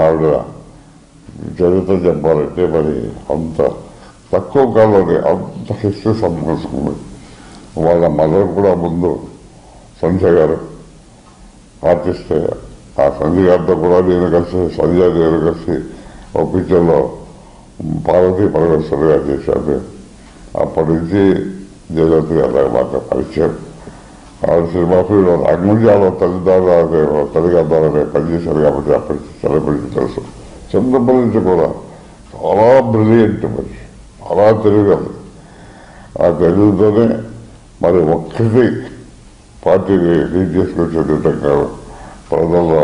ఆవిడ చరిత్ర చెప్పాలంటే మరి అంత తక్కువ కాలంలోనే అంత హిస్టరీ సంపాదించుకుంది. వాళ్ళ మదర్ కూడా ముందు సంజయ్ గారు ఆర్టిస్ట్. ఆ సంజయ్ గారితో కూడా నేను కలిసి ఒక పిక్చర్లో పార్వతీ పరమేశ్వర్ చేశాను. అప్పటి నుంచి జయలలిత గారు మాకు పరిచయం. ఆవిడ సినిమా ఫీల్డ్ అగ్నిజాలో తల్లిదండ్రులనే పనిచేశారు కాబట్టి అప్పటి సెలబ్రిటీ తెలుసు. చంద్రబాబు నుంచి కూడా చాలా బ్రిలియంట్ మనిషి, చాలా తెలియగలదు. ఆ తెలుగుతోనే మరి ఒక్కటి పార్టీని లీడ్ చేసుకొచ్చే విధంగా ప్రజల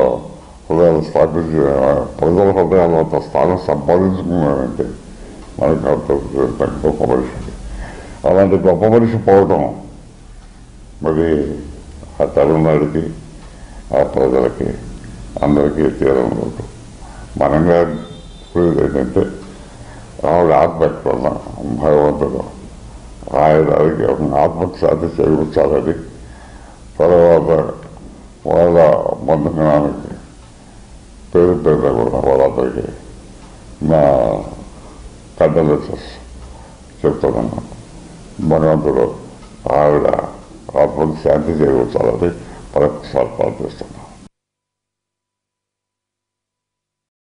హృదయాలు స్థాపించి ప్రజల హృదయాలు అంత స్థానం సంపాదించుకున్నారంటే మనకు అంత గొప్ప మనిషి. అలాంటి గొప్ప మనిషి పోవటం మరి ఆ తమిళనాడుకి, ఆ ప్రజలకి, అందరికీ తీరంలో మనంగా ఏంటంటే ఆవిడ ఆత్మహత్య వల్ల భగవంతుడు ఆయనకి ఆత్మకు శాంతి చేకూర్చాలని, తర్వాత వాళ్ళ బంధుగణానికి పేరు కూడా వాళ్ళందరికీ నా కండోలెన్సెస్ చెప్తున్నాను. భగవంతుడు ఆవిడ ఆత్మకు శాంతి చేకూర్చాలని మరొకసారి ప్రార్థిస్తున్నాను.